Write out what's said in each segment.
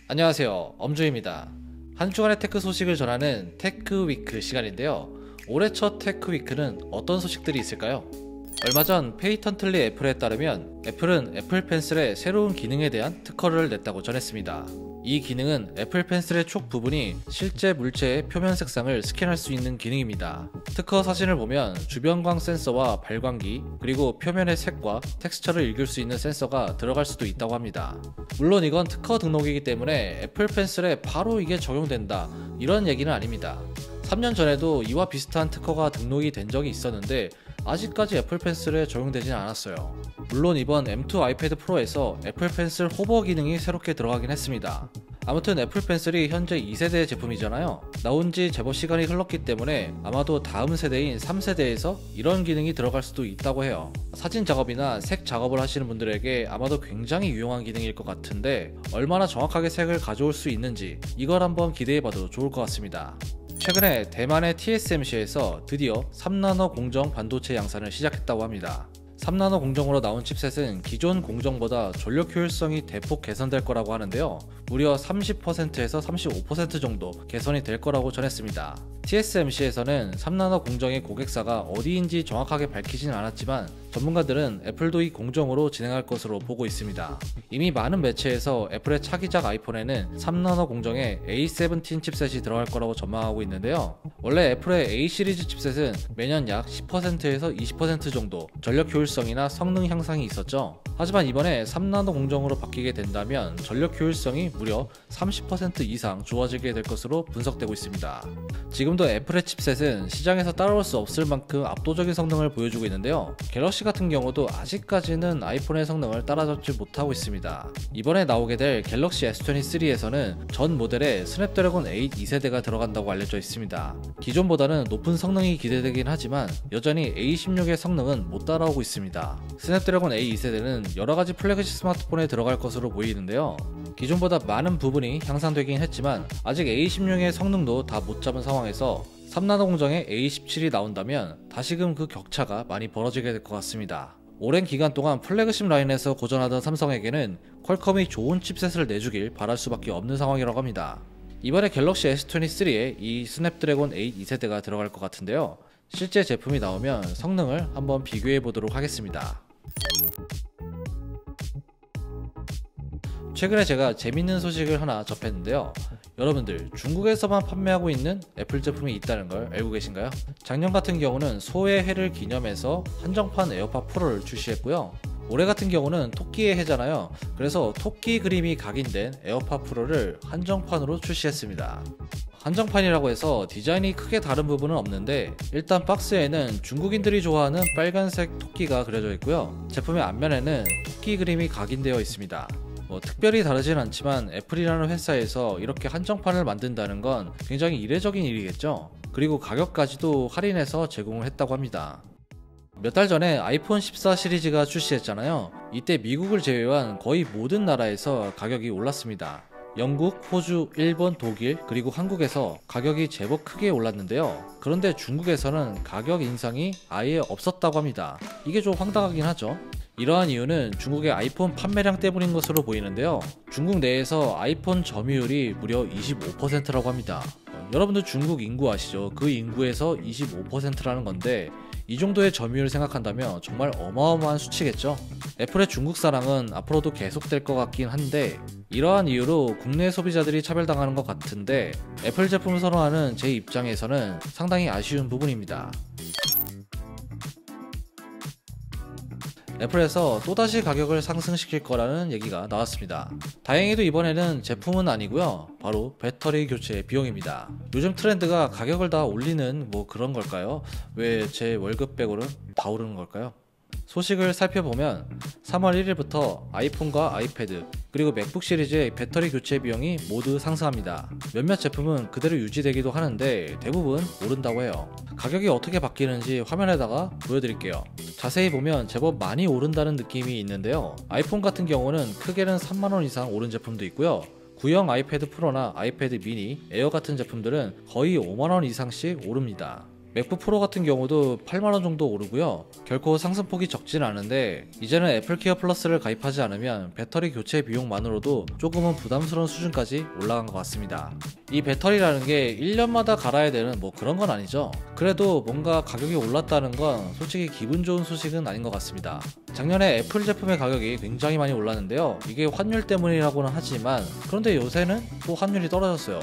안녕하세요, 엄주입니다. 한 주간의 테크 소식을 전하는 테크위크 시간인데요. 올해 첫 테크위크는 어떤 소식들이 있을까요? 얼마 전 페이턴틀리 애플에 따르면 애플은 애플 펜슬의 새로운 기능에 대한 특허를 냈다고 전했습니다. 이 기능은 애플 펜슬의 촉 부분이 실제 물체의 표면 색상을 스캔할 수 있는 기능입니다. 특허 사진을 보면 주변광 센서와 발광기, 그리고 표면의 색과 텍스처를 읽을 수 있는 센서가 들어갈 수도 있다고 합니다. 물론 이건 특허 등록이기 때문에 애플 펜슬에 바로 이게 적용된다, 이런 얘기는 아닙니다. 3년 전에도 이와 비슷한 특허가 등록이 된 적이 있었는데 아직까지 애플 펜슬에 적용되진 않았어요. 물론 이번 M2 아이패드 프로에서 애플 펜슬 호버 기능이 새롭게 들어가긴 했습니다. 아무튼 애플 펜슬이 현재 2세대 제품이잖아요. 나온지 제법 시간이 흘렀기 때문에 아마도 다음 세대인 3세대에서 이런 기능이 들어갈 수도 있다고 해요. 사진 작업이나 색 작업을 하시는 분들에게 아마도 굉장히 유용한 기능일 것 같은데 얼마나 정확하게 색을 가져올 수 있는지 이걸 한번 기대해봐도 좋을 것 같습니다. 최근에 대만의 TSMC에서 드디어 3나노 공정 반도체 양산을 시작했다고 합니다. 3나노 공정으로 나온 칩셋은 기존 공정보다 전력 효율성이 대폭 개선될 거라고 하는데요. 무려 30%에서 35% 정도 개선이 될 거라고 전했습니다. TSMC에서는 3나노 공정의 고객사가 어디인지 정확하게 밝히진 않았지만 전문가들은 애플도 이 공정으로 진행할 것으로 보고 있습니다. 이미 많은 매체에서 애플의 차기작 아이폰에는 3나노 공정의 A17 칩셋이 들어갈 거라고 전망하고 있는데요. 원래 애플의 A 시리즈 칩셋은 매년 약 10%에서 20% 정도 전력 효율성이나 성능 향상이 있었죠. 하지만 이번에 3나노 공정으로 바뀌게 된다면 전력 효율성이 무려 30% 이상 좋아지게 될 것으로 분석되고 있습니다. 지금도 애플의 칩셋은 시장에서 따라올 수 없을 만큼 압도적인 성능을 보여주고 있는데요. 갤럭시 같은 경우도 아직까지는 아이폰의 성능을 따라잡지 못하고 있습니다. 이번에 나오게 될 갤럭시 S23에서는 전 모델에 스냅드래곤 8 2세대가 들어간다고 알려져 있습니다. 기존보다는 높은 성능이 기대되긴 하지만 여전히 A16의 성능은 못 따라오고 있습니다. 스냅드래곤 8 2세대는 여러가지 플래그십 스마트폰에 들어갈 것으로 보이는데요. 기존보다 많은 부분이 향상되긴 했지만 아직 A16의 성능도 다 못 잡은 상황에서 3나노 공정의 A17이 나온다면 다시금 그 격차가 많이 벌어지게 될 것 같습니다. 오랜 기간 동안 플래그십 라인에서 고전하던 삼성에게는 퀄컴이 좋은 칩셋을 내주길 바랄 수밖에 없는 상황이라고 합니다. 이번에 갤럭시 S23에 이 스냅드래곤 8 2세대가 들어갈 것 같은데요. 실제 제품이 나오면 성능을 한번 비교해 보도록 하겠습니다. 최근에 제가 재밌는 소식을 하나 접했는데요. 여러분들, 중국에서만 판매하고 있는 애플 제품이 있다는 걸 알고 계신가요? 작년 같은 경우는 소의 해를 기념해서 한정판 에어팟 프로를 출시했고요. 올해 같은 경우는 토끼의 해잖아요. 그래서 토끼 그림이 각인된 에어팟 프로를 한정판으로 출시했습니다. 한정판이라고 해서 디자인이 크게 다른 부분은 없는데 일단 박스에는 중국인들이 좋아하는 빨간색 토끼가 그려져 있고요. 제품의 앞면에는 토끼 그림이 각인되어 있습니다. 특별히 다르진 않지만 애플이라는 회사에서 이렇게 한정판을 만든다는 건 굉장히 이례적인 일이겠죠. 그리고 가격까지도 할인해서 제공을 했다고 합니다. 몇 달 전에 아이폰 14 시리즈가 출시했잖아요. 이때 미국을 제외한 거의 모든 나라에서 가격이 올랐습니다. 영국, 호주, 일본, 독일, 그리고 한국에서 가격이 제법 크게 올랐는데요. 그런데 중국에서는 가격 인상이 아예 없었다고 합니다. 이게 좀 황당하긴 하죠. 이러한 이유는 중국의 아이폰 판매량 때문인 것으로 보이는데요. 중국 내에서 아이폰 점유율이 무려 25%라고 합니다. 여러분들 중국 인구 아시죠? 그 인구에서 25%라는 건데 이 정도의 점유율을 생각한다면 정말 어마어마한 수치겠죠? 애플의 중국 사랑은 앞으로도 계속될 것 같긴 한데 이러한 이유로 국내 소비자들이 차별당하는 것 같은데 애플 제품을 선호하는 제 입장에서는 상당히 아쉬운 부분입니다. 애플에서 또다시 가격을 상승시킬 거라는 얘기가 나왔습니다. 다행히도 이번에는 제품은 아니고요. 바로 배터리 교체 비용입니다. 요즘 트렌드가 가격을 다 올리는 그런 걸까요? 왜 제 월급 빼고는 다 오르는 걸까요? 소식을 살펴보면 3월 1일부터 아이폰과 아이패드 그리고 맥북 시리즈의 배터리 교체 비용이 모두 상승합니다. 몇몇 제품은 그대로 유지되기도 하는데 대부분 오른다고 해요. 가격이 어떻게 바뀌는지 화면에다가 보여드릴게요. 자세히 보면 제법 많이 오른다는 느낌이 있는데요. 아이폰 같은 경우는 크게는 3만원 이상 오른 제품도 있고요. 구형 아이패드 프로나 아이패드 미니, 에어 같은 제품들은 거의 5만원 이상씩 오릅니다. 맥북 프로 같은 경우도 8만원 정도 오르고요. 결코 상승폭이 적진 않은데 이제는 애플케어 플러스를 가입하지 않으면 배터리 교체 비용만으로도 조금은 부담스러운 수준까지 올라간 것 같습니다. 이 배터리라는 게 1년마다 갈아야 되는 뭐 그런 건 아니죠. 그래도 뭔가 가격이 올랐다는 건 솔직히 기분 좋은 소식은 아닌 것 같습니다. 작년에 애플 제품의 가격이 굉장히 많이 올랐는데요. 이게 환율 때문이라고는 하지만 그런데 요새는 또 환율이 떨어졌어요.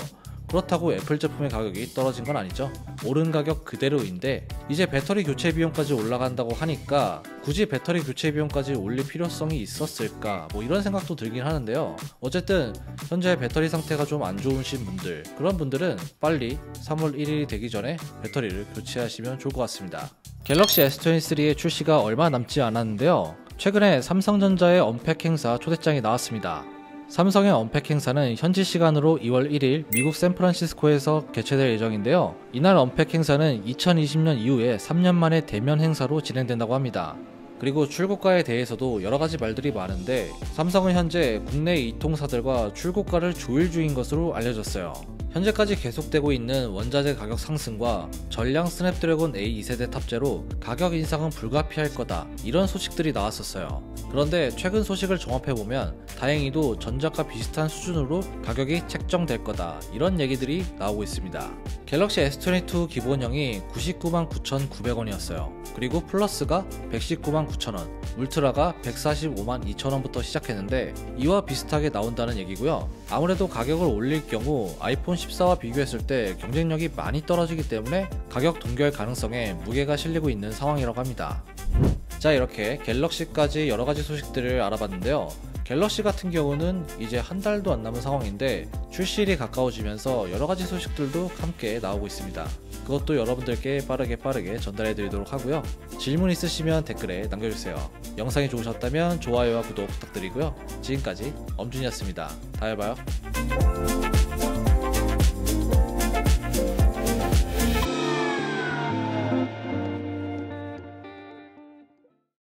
그렇다고 애플 제품의 가격이 떨어진 건 아니죠. 오른 가격 그대로인데 이제 배터리 교체 비용까지 올라간다고 하니까 굳이 배터리 교체 비용까지 올릴 필요성이 있었을까 뭐 이런 생각도 들긴 하는데요. 어쨌든 현재 배터리 상태가 좀 안 좋으신 분들, 그런 분들은 빨리 3월 1일이 되기 전에 배터리를 교체하시면 좋을 것 같습니다. 갤럭시 S23의 출시가 얼마 남지 않았는데요. 최근에 삼성전자의 언팩 행사 초대장이 나왔습니다. 삼성의 언팩 행사는 현지 시간으로 2월 1일 미국 샌프란시스코에서 개최될 예정인데요. 이날 언팩 행사는 2020년 이후에 3년 만에 대면 행사로 진행된다고 합니다. 그리고 출고가에 대해서도 여러가지 말들이 많은데 삼성은 현재 국내 이통사들과 출고가를 조율 중인 것으로 알려졌어요. 현재까지 계속되고 있는 원자재 가격 상승과 전량 스냅드래곤 A 2세대 탑재로 가격 인상은 불가피할 거다, 이런 소식들이 나왔었어요. 그런데 최근 소식을 종합해보면 다행히도 전작과 비슷한 수준으로 가격이 책정될 거다, 이런 얘기들이 나오고 있습니다. 갤럭시 S22 기본형이 999,900원이었어요. 그리고 플러스가 1,199,900원, 울트라가 1,452,000원부터 시작했는데 이와 비슷하게 나온다는 얘기고요. 아무래도 가격을 올릴 경우 아이폰 14와 비교했을 때 경쟁력이 많이 떨어지기 때문에 가격 동결 가능성에 무게가 실리고 있는 상황이라고 합니다. 자, 이렇게 갤럭시까지 여러가지 소식들을 알아봤는데요. 갤럭시 같은 경우는 이제 한 달도 안 남은 상황인데 출시일이 가까워지면서 여러가지 소식들도 함께 나오고 있습니다. 그것도 여러분들께 빠르게 전달해 드리도록 하고요. 질문 있으시면 댓글에 남겨주세요. 영상이 좋으셨다면 좋아요와 구독 부탁드리고요. 지금까지 엄준이었습니다. 다음에 봐요.